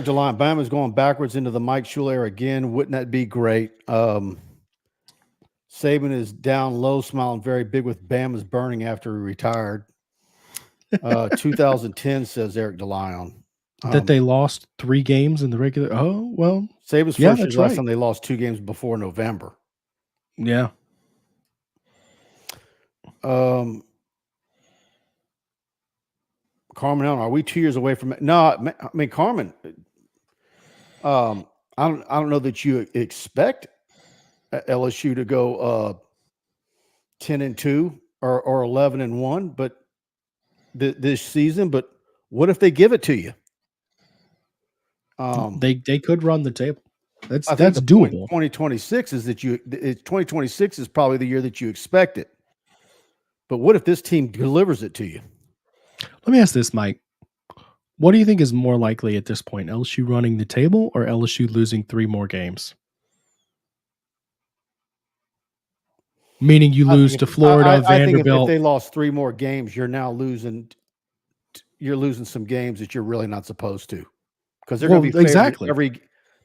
DeLine, Bama's going backwards into the Mike Shula era again. Wouldn't that be great? Saban is down low, smiling very big with Bama's burning after he retired. 2010 says Eric DeLion. That they lost 3 games in the regular. Oh, well. Saban's first year last time they lost 2 games before November. Yeah. Carmen Allen, are we 2 years away from it? No, I mean, Carmen, I don't know that you expect LSU to go 10-2 or 11-1, but this season. But what if they give it to you? They could run the table. That's doable. 2026 is that 2026 is probably the year that you expect it. But what if this team delivers it to you? Let me ask this, Mike. What do you think is more likely at this point? LSU running the table or LSU losing 3 more games? Meaning you lose to Florida, Vanderbilt. I think if they lost 3 more games, you're now losing some games that you're really not supposed to. Because they're going to be favored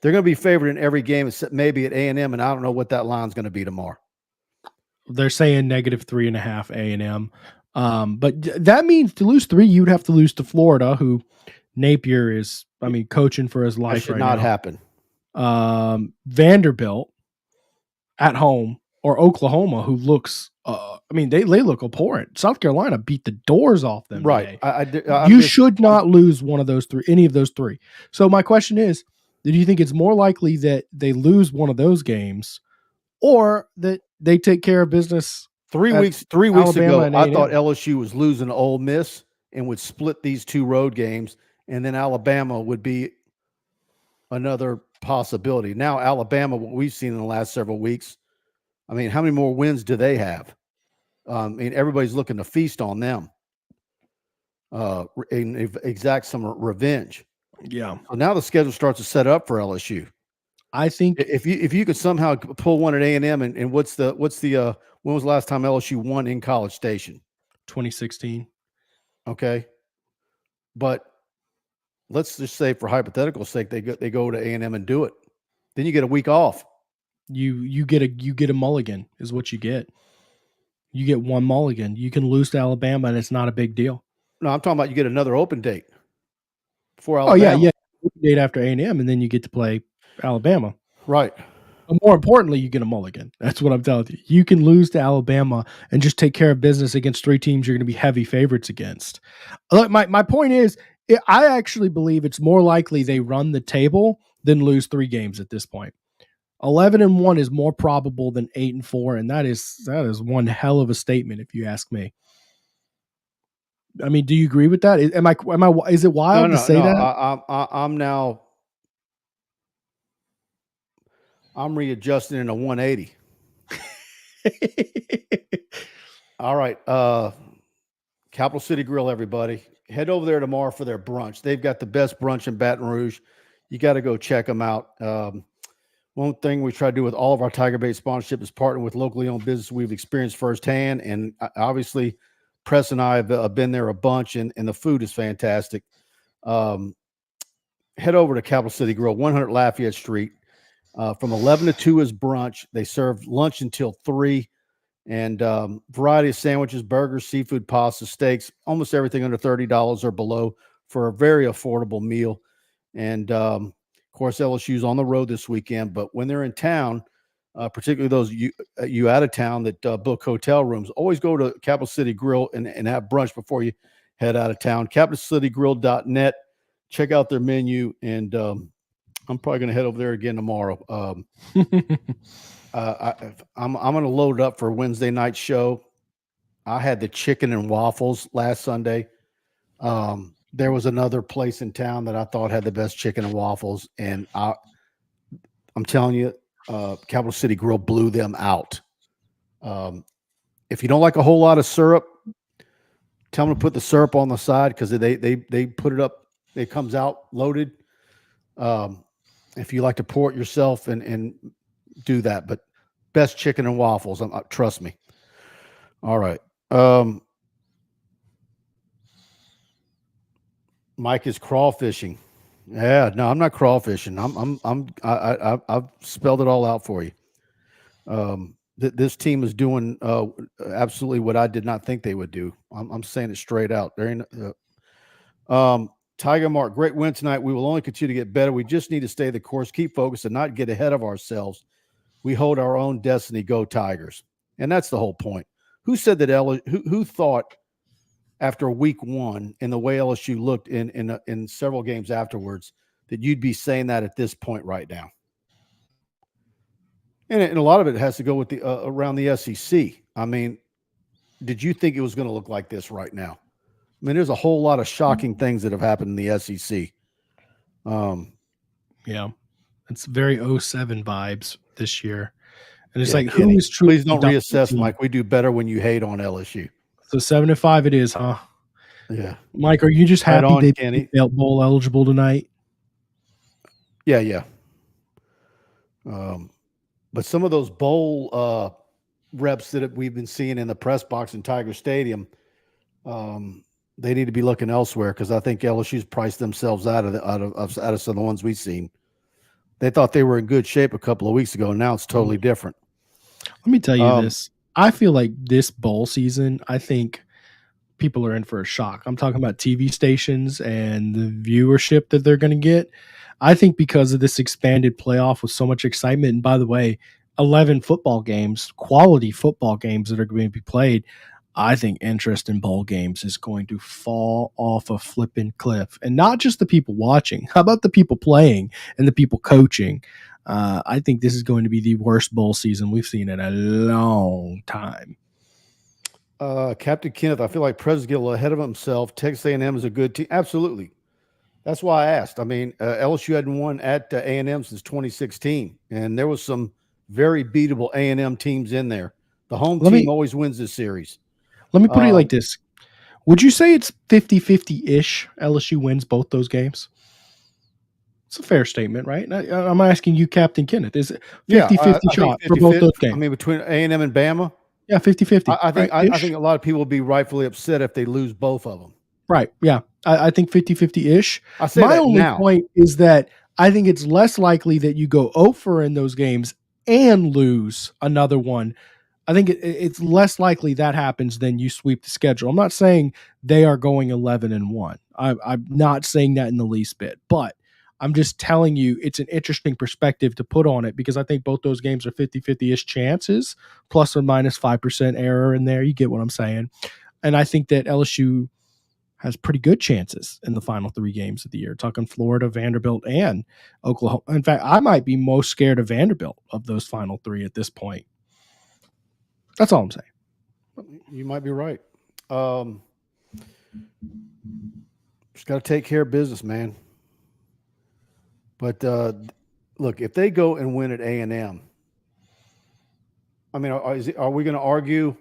they're going to be favored in every game except maybe at A&M, and I don't know what that line's going to be tomorrow. They're saying -3.5 A&M. But that means to lose 3, you would have to lose to Florida, who Napier is, coaching for his life right now. That should not happen. Vanderbilt at home, or Oklahoma, who looks, they look abhorrent. South Carolina beat the doors off them right. today. You should not lose one of those 3, any of those 3. So my question is, do you think it's more likely that they lose one of those games or that they take care of business? 3 weeks ago, I thought LSU was losing to Ole Miss and would split these 2 road games, and then Alabama would be another possibility. Now, Alabama, what we've seen in the last several weeks, how many more wins do they have? Everybody's looking to feast on them and exact some revenge. Yeah. So now the schedule starts to set up for LSU. I think if you could somehow pull one at A&M, and when was the last time LSU won in College Station? 2016. Okay, but let's just say, for hypothetical sake, they go to A&M and do it. Then you get a week off. You get a mulligan is what you get. You get 1 mulligan. You can lose to Alabama, and it's not a big deal. No, I'm talking about you get another open date before Alabama. Oh yeah, open date after A&M, and then you get to play Alabama. Right. But more importantly, you get a mulligan. That's what I'm telling you. You can lose to Alabama and just take care of business against 3 teams you're going to be heavy favorites against. Look, my point is, I actually believe it's more likely they run the table than lose 3 games at this point. 11-1 is more probable than 8-4, and that is one hell of a statement if you ask me. Do you agree with that? Is it wild to say that? I'm readjusting in a 180. All right. Capital City Grill, everybody. Head over there tomorrow for their brunch. They've got the best brunch in Baton Rouge. You got to go check them out. One thing we try to do with all of our TigerBait sponsorship is partner with locally owned business we've experienced firsthand. And obviously, Preston and I have been there a bunch, and the food is fantastic. Head over to Capital City Grill, 100 Lafayette Street. From 11 to 2 is brunch. They serve lunch until 3, and variety of sandwiches, burgers, seafood, pasta, steaks, almost everything under $30 or below for a very affordable meal. And of course, LSU's on the road this weekend, but when they're in town, particularly those you out of town that book hotel rooms, always go to Capital City Grill and have brunch before you head out of town. CapitalCityGrill.net. Check out their menu and I'm probably going to head over there again tomorrow. I'm going to load up for Wednesday night show. I had the chicken and waffles last Sunday. There was another place in town that I thought had the best chicken and waffles, and I'm telling you, Capital City Grill blew them out. If you don't like a whole lot of syrup, tell them to put the syrup on the side because they put it up. It comes out loaded. If you like to pour it yourself and do that, but best chicken and waffles. Trust me. All right. Mike is crawfishing. Yeah, no, I'm not crawfishing. I've spelled it all out for you. This team is doing absolutely what I did not think they would do. I'm saying it straight out. Tiger Mark, great win tonight. We will only continue to get better. We just need to stay the course, keep focused, and not get ahead of ourselves. We hold our own destiny. Go Tigers. And that's the whole point. Who said that? Who thought after week one and the way LSU looked in several games afterwards that you'd be saying that at this point right now? And a lot of it has to go with the around the SEC. I mean, did you think it was going to look like this right now? I mean, there's a whole lot of shocking things that have happened in the SEC. Yeah, it's very 07 vibes this year. And it's like, who is truly? Please don't reassess, Mike. We do better when you hate on LSU. So 7-5 it is, huh? Yeah. Mike, are you just happy they felt bowl eligible tonight? Yeah. But some of those bowl reps that we've been seeing in the press box in Tiger Stadium, they need to be looking elsewhere because I think LSU's priced themselves out of some of the ones we've seen. They thought they were in good shape a couple of weeks ago, and now it's totally different. Let me tell you this. I feel like this bowl season, I think people are in for a shock. I'm talking about TV stations and the viewership that they're going to get. I think because of this expanded playoff with so much excitement, and by the way, 11 football games, quality football games that are going to be played, I think interest in bowl games is going to fall off a flipping cliff. And not just the people watching. How about the people playing and the people coaching? I think this is going to be the worst bowl season we've seen in a long time. Captain Kenneth, I feel like Preston's getting a little ahead of himself. Texas A&M is a good team. Absolutely. That's why I asked. I mean, LSU hadn't won at A&M since 2016, and there was some very beatable A&M teams in there. The home team always wins this series. Let me put it like this. Would you say it's 50-50-ish LSU wins both those games? It's a fair statement, right? I'm asking you, Captain Kenneth. Is it 50-50 shot for both those games? I mean, between A&M and Bama? Yeah, 50-50. I think a lot of people will be rightfully upset if they lose both of them. Right, yeah. I think 50-50-ish. I say My that only now. point is that I think it's less likely that you go over in those games and lose another one. I think it's less likely that happens than you sweep the schedule. I'm not saying they are going 11-1. I'm not saying that in the least bit, but I'm just telling you it's an interesting perspective to put on it because I think both those games are 50-50-ish chances, plus or minus 5% error in there. You get what I'm saying. And I think that LSU has pretty good chances in the final 3 games of the year, talking Florida, Vanderbilt, and Oklahoma. In fact, I might be most scared of Vanderbilt of those final 3 at this point. That's all I'm saying. You might be right. Just got to take care of business, man. But look, if they go and win at A&M, I mean, are we going to argue?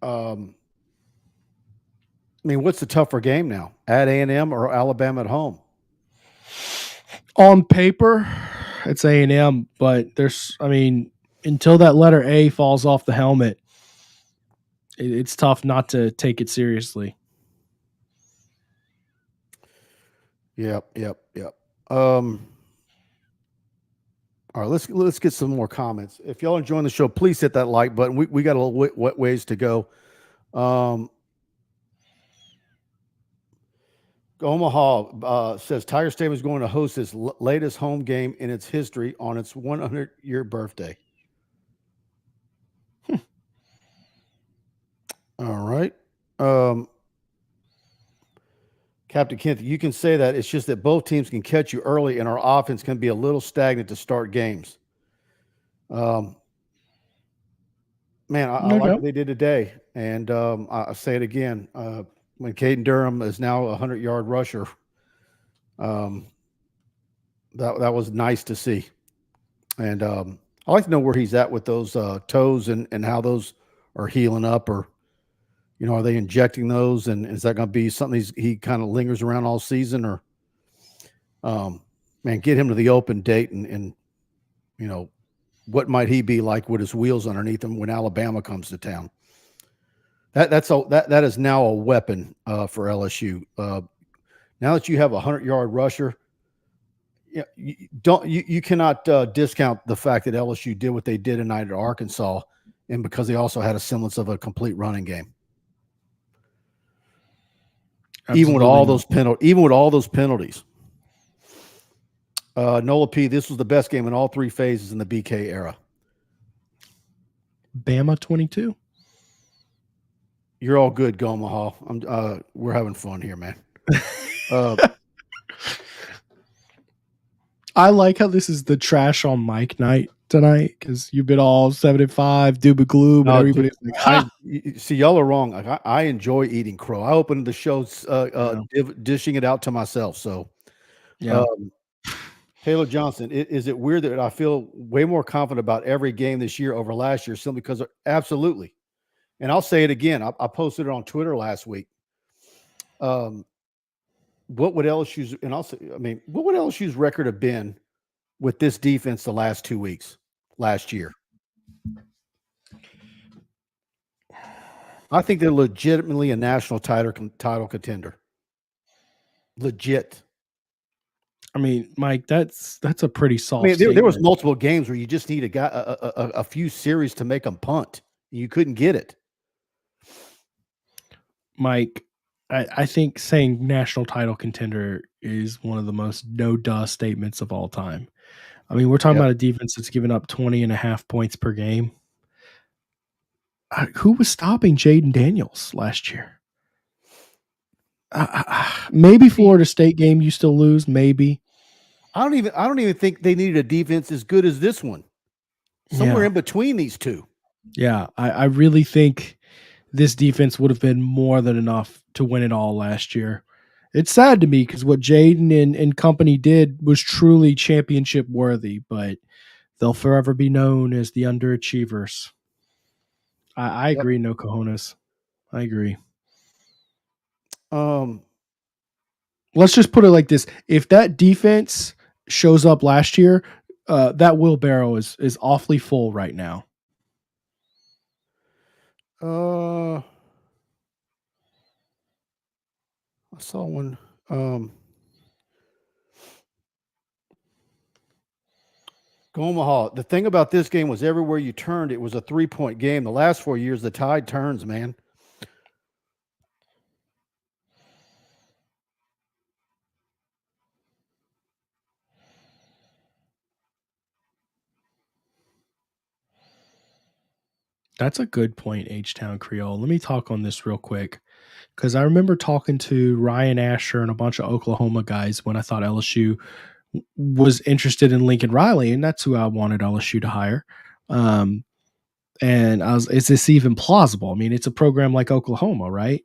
I mean, what's the tougher game now? At A&M or Alabama at home? On paper, it's A&M, but until that letter A falls off the helmet, it's tough not to take it seriously. Yep. All right, let's get some more comments. If y'all are enjoying the show, please hit that like button. We got a little ways to go. Omaha says Tiger Stadium is going to host its latest home game in its history on its 100-year birthday. All right. Captain Kenneth, you can say that. It's just that both teams can catch you early, and our offense can be a little stagnant to start games. Man, I No like doubt. what they did today, and I say it again. When Caden Durham is now a 100-yard rusher, that was nice to see. And I'd like to know where he's at with those toes and how those are healing up, or are they injecting those, and is that going to be something he kind of lingers around all season, or man, get him to the open date, and what might he be like with his wheels underneath him when Alabama comes to town? That is now a weapon for LSU. Now that you have a 100-yard rusher, you cannot discount the fact that LSU did what they did tonight at Arkansas, and because they also had a semblance of a complete running game. Absolutely even with all those penalties. Nola P, this was the best game in all three phases in the BK era. Bama 22. You're all good, Gomaha. We're having fun here, man. I like how this is the trash on Mike night tonight, because you've been all 75, doom and gloom, and everybody's like, ha! See, y'all are wrong. I enjoy eating crow. I opened the show dishing it out to myself. So, Yeah. Taylor Johnson, is it weird that I feel way more confident about every game this year over last year simply because absolutely. And I'll say it again. I posted it on Twitter last week. What would LSU's what would LSU's record have been with this defense the last 2 weeks last year? I think they're legitimately a national title contender. Legit. I mean, Mike, that's a pretty soft. There was multiple games where you just need a few series to make them punt. You couldn't get it. Mike, I think saying national title contender is one of the most no-duh statements of all time. I mean, we're talking about a defense that's given up 20.5 points per game. Who was stopping Jaden Daniels last year? Maybe Florida State game you still lose, maybe. I don't even think they needed a defense as good as this one. Somewhere in between these two. Yeah, I really think this defense would have been more than enough to win it all last year. It's sad to me because what Jaden and company did was truly championship worthy, but they'll forever be known as the underachievers. I agree, no cojones. I agree. Let's just put it like this. If that defense shows up last year, that wheelbarrow is awfully full right now. I saw one. Omaha. The thing about this game was everywhere you turned, it was a 3-point game. The last 4 years, the tide turns, man. That's a good point, H-Town Creole. Let me talk on this real quick, because I remember talking to Ryan Asher and a bunch of Oklahoma guys when I thought LSU was interested in Lincoln Riley, and that's who I wanted LSU to hire. And is this even plausible? I mean, it's a program like Oklahoma, right?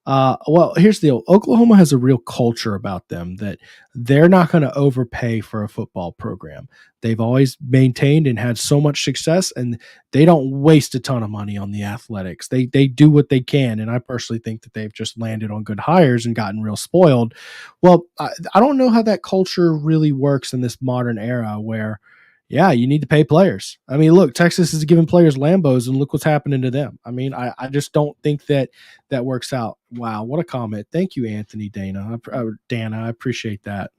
Well, here's the deal. Oklahoma has a real culture about them that they're not going to overpay for a football program. They've always maintained and had so much success, and they don't waste a ton of money on the athletics. They do what they can, and I personally think that they've just landed on good hires and gotten real spoiled. Well, I don't know how that culture really works in this modern era where, yeah, you need to pay players. I mean, look, Texas is giving players Lambos, and look what's happening to them. I mean, I just don't think that works out. Wow, what a comment. Thank you, Anthony Dana. Dana, I appreciate that.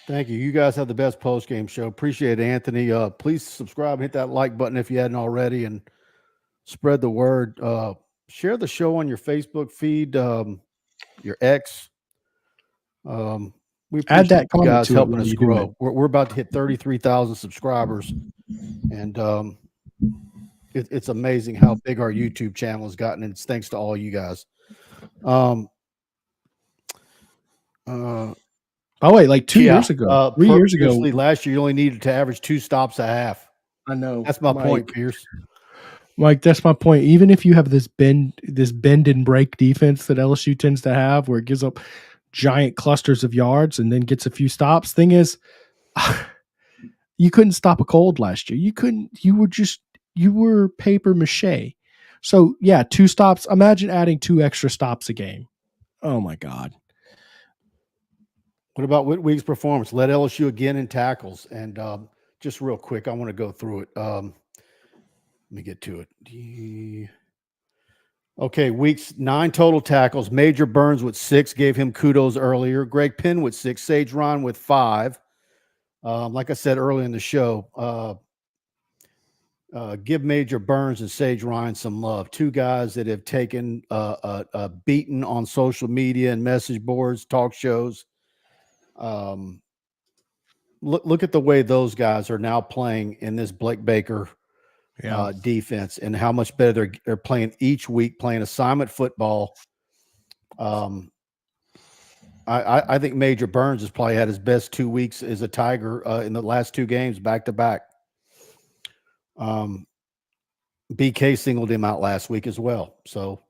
Thank you. You guys have the best post-game show. Appreciate it, Anthony. Please subscribe and hit that like button if you hadn't already, and spread the word. Share the show on your Facebook feed, your X. We appreciate that you guys to helping us grow. We're about to hit 33,000 subscribers, and it's amazing how big our YouTube channel has gotten, and it's thanks to all you guys. Oh wait, like 2 years ago, 3 years ago. Previously, last year, you only needed to average 2 stops a half. I know. That's my point, Pierce. Mike, that's my point. Even if you have this bend and break defense that LSU tends to have, where it gives up giant clusters of yards and then gets a few stops. Thing is, you couldn't stop a cold last year. You couldn't. You were paper mache. So yeah, 2 stops. Imagine adding 2 extra stops a game. Oh my God. What about Whitweek's performance? Led LSU again in tackles. And just real quick, I want to go through it. Let me get to it. Okay, Weeks 9 total tackles. Major Burns with 6, gave him kudos earlier. Greg Penn with 6. Sage Ron with 5. Like I said earlier in the show, give Major Burns and Sage Ryan some love. 2 guys that have taken a beating on social media and message boards, talk shows. Look at the way those guys are now playing in this Blake Baker defense, and how much better they're playing each week, playing assignment football. I think Major Burns has probably had his best 2 weeks as a Tiger in the last 2 games back to back. BK singled him out last week as well. So,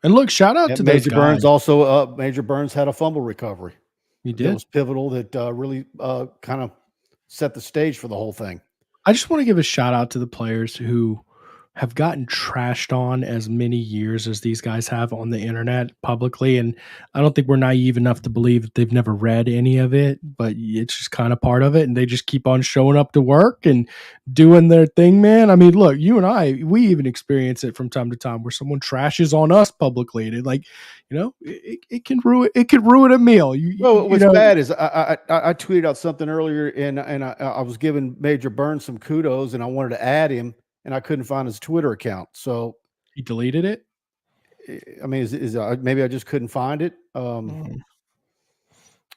And look, shout out to Major those Burns. guys. Also, Major Burns had a fumble recovery. He did. That was pivotal. That really kind of set the stage for the whole thing. I just want to give a shout out to the players who have gotten trashed on as many years as these guys have on the internet publicly. And I don't think we're naive enough to believe that they've never read any of it, but it's just kind of part of it. And they just keep on showing up to work and doing their thing, man. I mean, look, you and I, we even experience it from time to time where someone trashes on us publicly. And it can ruin a meal. What's bad is I tweeted out something earlier, and I was giving Major Burns some kudos, and I wanted to add him, and I couldn't find his Twitter account. So he deleted it. I mean, maybe I just couldn't find it. I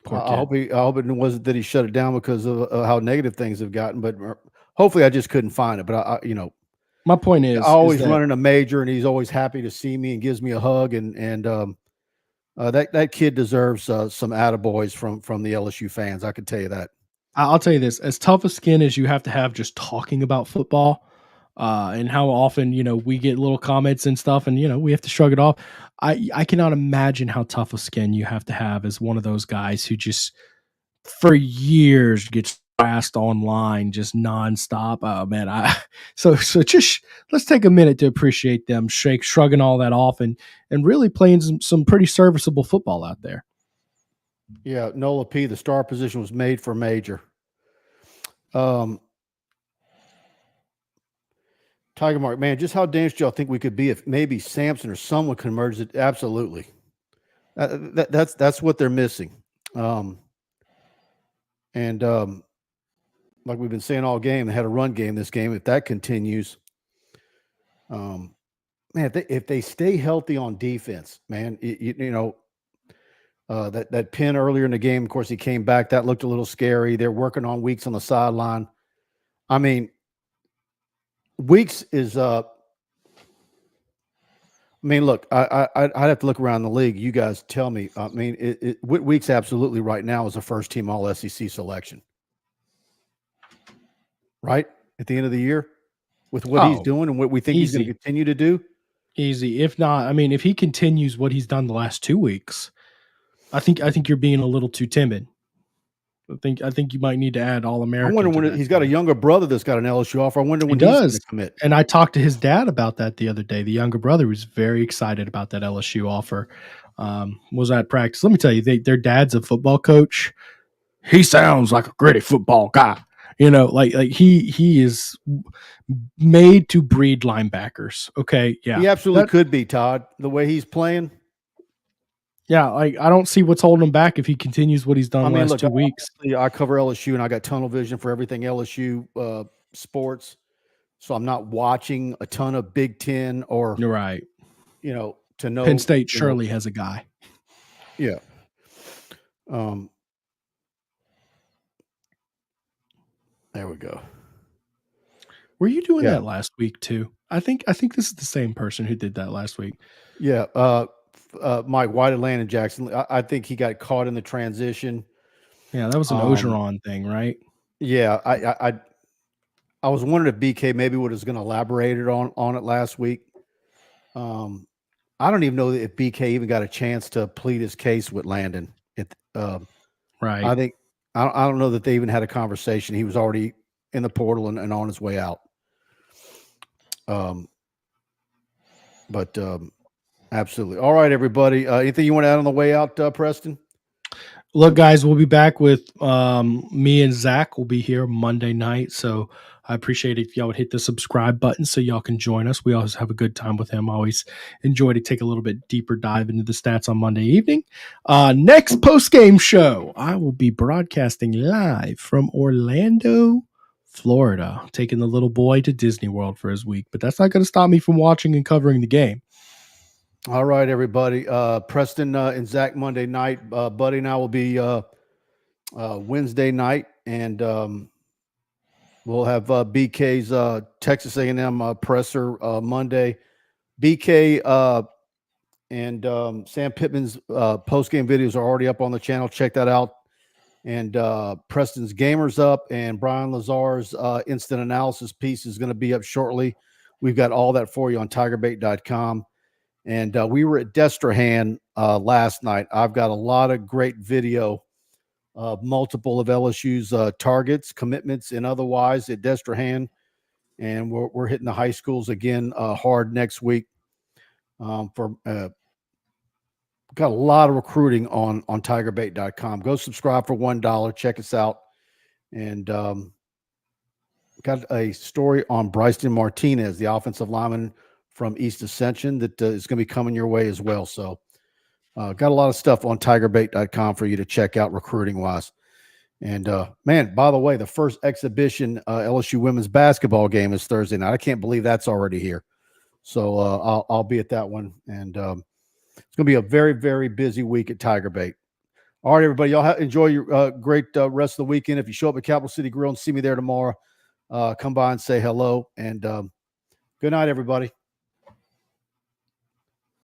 hope it wasn't that he shut it down because of how negative things have gotten, but hopefully I just couldn't find it. But my point is, I always running a Major, and he's always happy to see me and gives me a hug, and that kid deserves some attaboys from the LSU fans. I can tell you that. I'll tell you this: as tough a skin as you have to have just talking about football, and how often we get little comments and stuff, and we have to shrug it off. I cannot imagine how tough a skin you have to have as one of those guys who just for years gets harassed online just nonstop. Oh man, so just let's take a minute to appreciate them shrugging all that off and really playing some pretty serviceable football out there. Yeah, Nola P, the star position was made for Major. Tiger Mark, man, just how dangerous do y'all think we could be if maybe Sampson or someone could emerge? Absolutely. That's what they're missing. Like we've been saying all game, they had a run game this game. If that continues, man, if they stay healthy on defense, man, that pin earlier in the game, of course, he came back. That looked a little scary. They're working on Weeks on the sideline. I mean, Weeks is look, I'd have to look around the league. You guys tell me. I mean, Weeks absolutely right now is a first-team All-SEC selection. Right? At the end of the year, with what he's doing and what we think he's going to continue to do? Easy. If not, I mean, if he continues what he's done the last 2 weeks, I think you're being a little too timid. I think you might need to add All-American. I wonder when he's got a younger brother that's got an LSU offer. I wonder when he's going to commit. And I talked to his dad about that the other day. The younger brother was very excited about that LSU offer. Was at practice. Let me tell you, their dad's a football coach. He sounds like a gritty football guy. Like he is made to breed linebackers. Okay, yeah, he absolutely could be, Todd. The way he's playing. Yeah, like I don't see what's holding him back if he continues what he's done the last 2 weeks. I cover LSU, and I got tunnel vision for everything LSU sports, so I'm not watching a ton of Big Ten or you're right. To know Penn State surely has a guy. Yeah. There we go. Were you doing that last week too? I think this is the same person who did that last week. Yeah. Mike, why did Landon Jackson? I think he got caught in the transition. Yeah, that was an Ogeron thing, right? Yeah. I was wondering if BK maybe was going to elaborate on it last week. I don't even know if BK even got a chance to plead his case with Landon. Right. I think I don't know that they even had a conversation. He was already in the portal and on his way out. Absolutely. All right, everybody. Anything you want to add on the way out, Preston? Look, guys, we'll be back with me and Zach. Will be here Monday night, so I appreciate it if y'all would hit the subscribe button so y'all can join us. We always have a good time with him. I always enjoy to take a little bit deeper dive into the stats on Monday evening. Next post-game show, I will be broadcasting live from Orlando, Florida, taking the little boy to Disney World for his week. But that's not going to stop me from watching and covering the game. All right, everybody. Preston and Zach Monday night. Buddy and I will be Wednesday night, and we'll have BK's Texas A&M presser Monday. BK and Sam Pittman's post-game videos are already up on the channel. Check that out. And Preston's Gamers up, and Brian Lazar's instant analysis piece is going to be up shortly. We've got all that for you on TigerBait.com. And we were at Destrehan last night. I've got a lot of great video of multiple of LSU's targets, commitments, and otherwise at Destrehan. And we're hitting the high schools again hard next week. Got a lot of recruiting on TigerBait.com. Go subscribe for $1. Check us out. And got a story on Bryson Martinez, the offensive lineman from East Ascension, that is going to be coming your way as well. So got a lot of stuff on TigerBait.com for you to check out recruiting wise. And man, by the way, the first exhibition LSU women's basketball game is Thursday night. I can't believe that's already here. So I'll be at that one. And it's going to be a very, very busy week at TigerBait. All right, everybody, y'all enjoy your great rest of the weekend. If you show up at Capital City Grill and see me there tomorrow, come by and say hello. And good night, everybody.